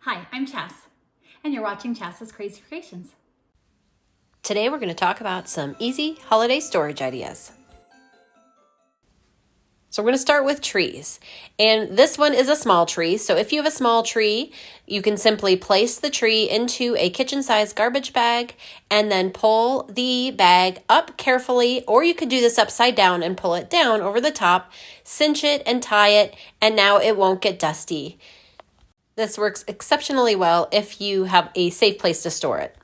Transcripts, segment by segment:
Hi, I'm Chas, and you're watching Chas's Crazy Creations. Today we're going to talk about some easy holiday storage ideas. So we're going to start with trees. And this one is a small tree. So if you have a small tree, you can simply place the tree into a kitchen-sized garbage bag and then pull the bag up carefully, or you could do this upside down and pull it down over the top, cinch it and tie it, and now it won't get dusty. This works exceptionally well if you have a safe place to store it.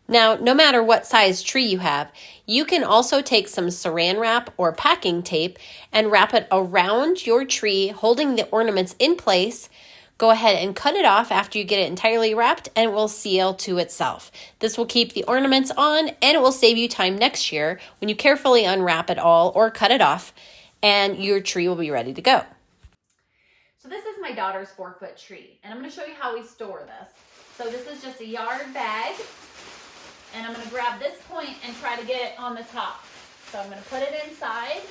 Now, no matter what size tree you have, you can also take some saran wrap or packing tape and wrap it around your tree, holding the ornaments in place. Go ahead and cut it off after you get it entirely wrapped, and it will seal to itself. This will keep the ornaments on, and it will save you time next year when you carefully unwrap it all or cut it off, and your tree will be ready to go. So this is my daughter's 4-foot tree, and I'm going to show you how we store this. So this is just a yard bag, and I'm going to grab this point and try to get it on the top. So I'm going to put it inside,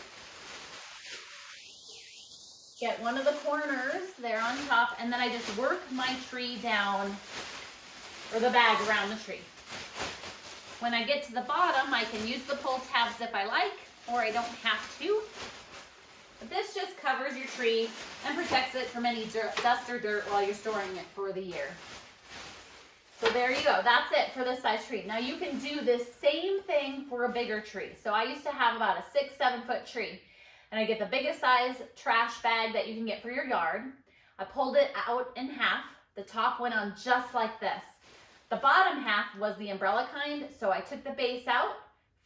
get one of the corners there on top, and then I just work my tree down, or the bag around the tree. When I get to the bottom, I can use the pull tabs if I like, or I don't have to. But this just covers your tree and protects it from any dust or dirt while you're storing it for the year. So there you go. That's it for this size tree. Now you can do this same thing for a bigger tree. So I used to have about a 6-7 foot tree, and I get the biggest size trash bag that you can get for your yard. I pulled it out in half. The top went on just like this. The bottom half was the umbrella kind, so I took the base out,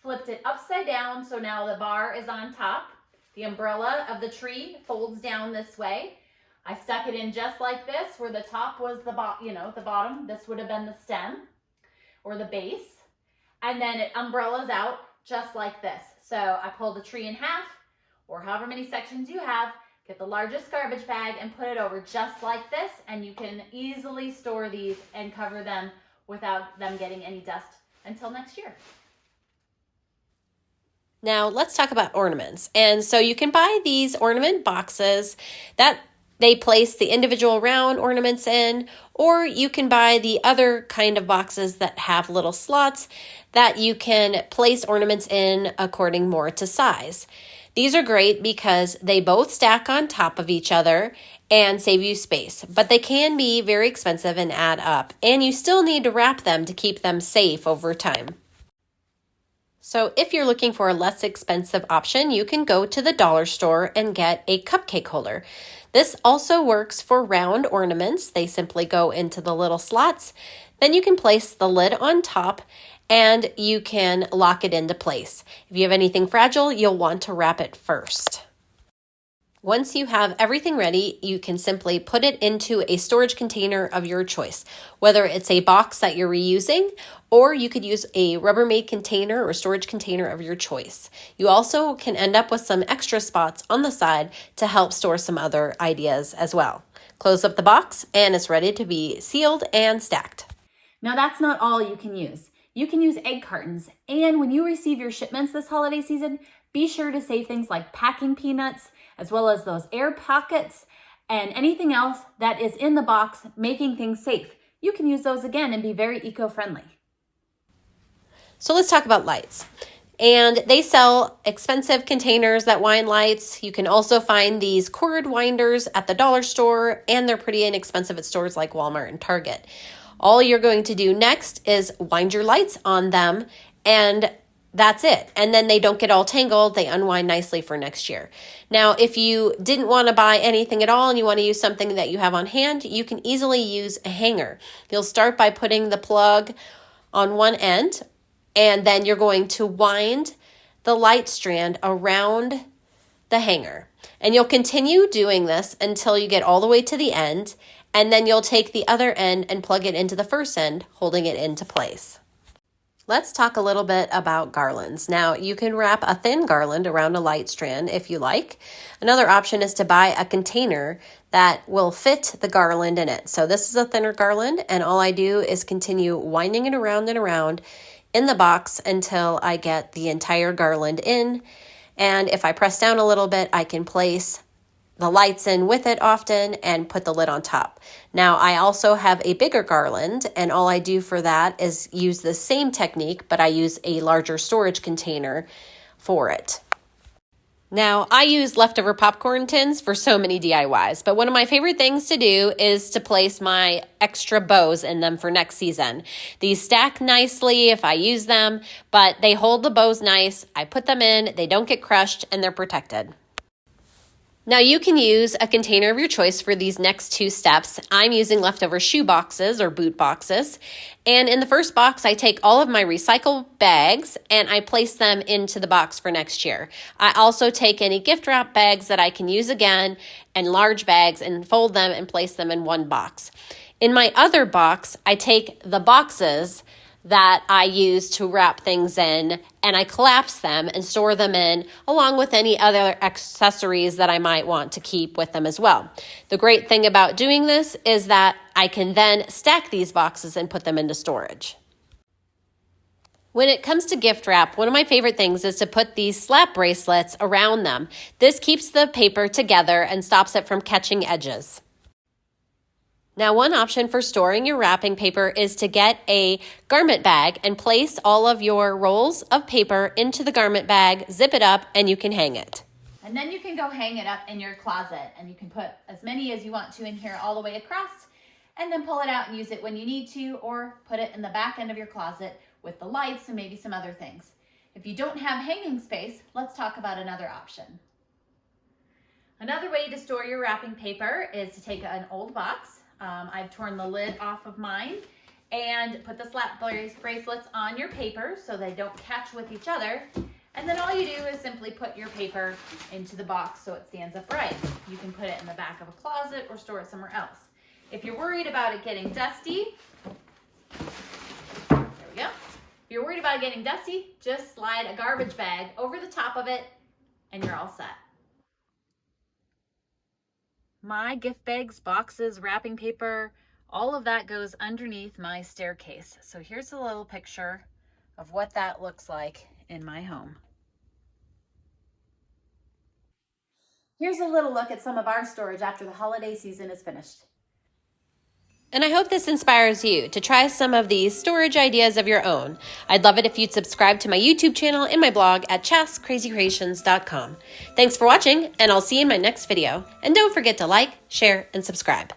flipped it upside down, so now the bar is on top. The umbrella of the tree folds down this way. I stuck it in just like this, where the top was the bottom. This would have been the stem or the base. And then it umbrellas out just like this. So I pull the tree in half, or however many sections you have, get the largest garbage bag and put it over just like this, and you can easily store these and cover them without them getting any dust until next year. Now let's talk about ornaments. And so you can buy these ornament boxes that they place the individual round ornaments in, or you can buy the other kind of boxes that have little slots that you can place ornaments in according more to size. These are great because they both stack on top of each other and save you space, but they can be very expensive and add up, and you still need to wrap them to keep them safe over time. So if you're looking for a less expensive option, you can go to the dollar store and get a cupcake holder. This also works for round ornaments. They simply go into the little slots. Then you can place the lid on top and you can lock it into place. If you have anything fragile, you'll want to wrap it first. Once you have everything ready, you can simply put it into a storage container of your choice, whether it's a box that you're reusing, or you could use a Rubbermaid container or storage container of your choice. You also can end up with some extra spots on the side to help store some other ideas as well. Close up the box and it's ready to be sealed and stacked. Now that's not all you can use. You can use egg cartons, and when you receive your shipments this holiday season, be sure to save things like packing peanuts, as well as those air pockets and anything else that is in the box making things safe. You can use those again and be very eco-friendly. So let's talk about lights. And they sell expensive containers that wind lights. You can also find these cord winders at the dollar store, and they're pretty inexpensive at stores like Walmart and Target. All you're going to do next is wind your lights on them, and that's it. And then they don't get all tangled. They unwind nicely for next year. Now, if you didn't want to buy anything at all and you want to use something that you have on hand, you can easily use a hanger. You'll start by putting the plug on one end, and then you're going to wind the light strand around the hanger. And you'll continue doing this until you get all the way to the end, and then you'll take the other end and plug it into the first end, holding it into place. Let's talk a little bit about garlands. Now, you can wrap a thin garland around a light strand if you like. Another option is to buy a container that will fit the garland in it. So this is a thinner garland, and all I do is continue winding it around and around in the box until I get the entire garland in. And if I press down a little bit, I can place the lights in with it often and put the lid on top. Now, I also have a bigger garland, and all I do for that is use the same technique, but I use a larger storage container for it. Now, I use leftover popcorn tins for so many DIYs, but one of my favorite things to do is to place my extra bows in them for next season. These stack nicely if I use them, but they hold the bows nice. I put them in, they don't get crushed, and they're protected. Now you can use a container of your choice for these next two steps. I'm using leftover shoe boxes or boot boxes. And in the first box, I take all of my recycled bags and I place them into the box for next year. I also take any gift wrap bags that I can use again and large bags and fold them and place them in one box. In my other box, I take the boxes that I use to wrap things in, and I collapse them and store them in along with any other accessories that I might want to keep with them as well. The great thing about doing this is that I can then stack these boxes and put them into storage. When it comes to gift wrap, one of my favorite things is to put these slap bracelets around them. This keeps the paper together and stops it from catching edges. Now, one option for storing your wrapping paper is to get a garment bag and place all of your rolls of paper into the garment bag, zip it up, and you can hang it. And then you can go hang it up in your closet, and you can put as many as you want to in here all the way across, and then pull it out and use it when you need to, or put it in the back end of your closet with the lights and maybe some other things. If you don't have hanging space, let's talk about another option. Another way to store your wrapping paper is to take an old box. I've torn the lid off of mine and put the slap bracelets on your paper so they don't catch with each other. And then all you do is simply put your paper into the box so it stands upright. You can put it in the back of a closet or store it somewhere else. If you're worried about it getting dusty, there we go. If you're worried about it getting dusty, just slide a garbage bag over the top of it and you're all set. My gift bags, boxes, wrapping paper, all of that goes underneath my staircase. So here's a little picture of what that looks like in my home. Here's a little look at some of our storage after the holiday season is finished. And I hope this inspires you to try some of these storage ideas of your own. I'd love it if you'd subscribe to my YouTube channel and my blog at chascrazycreations.com. Thanks for watching, and I'll see you in my next video. And don't forget to like, share, and subscribe.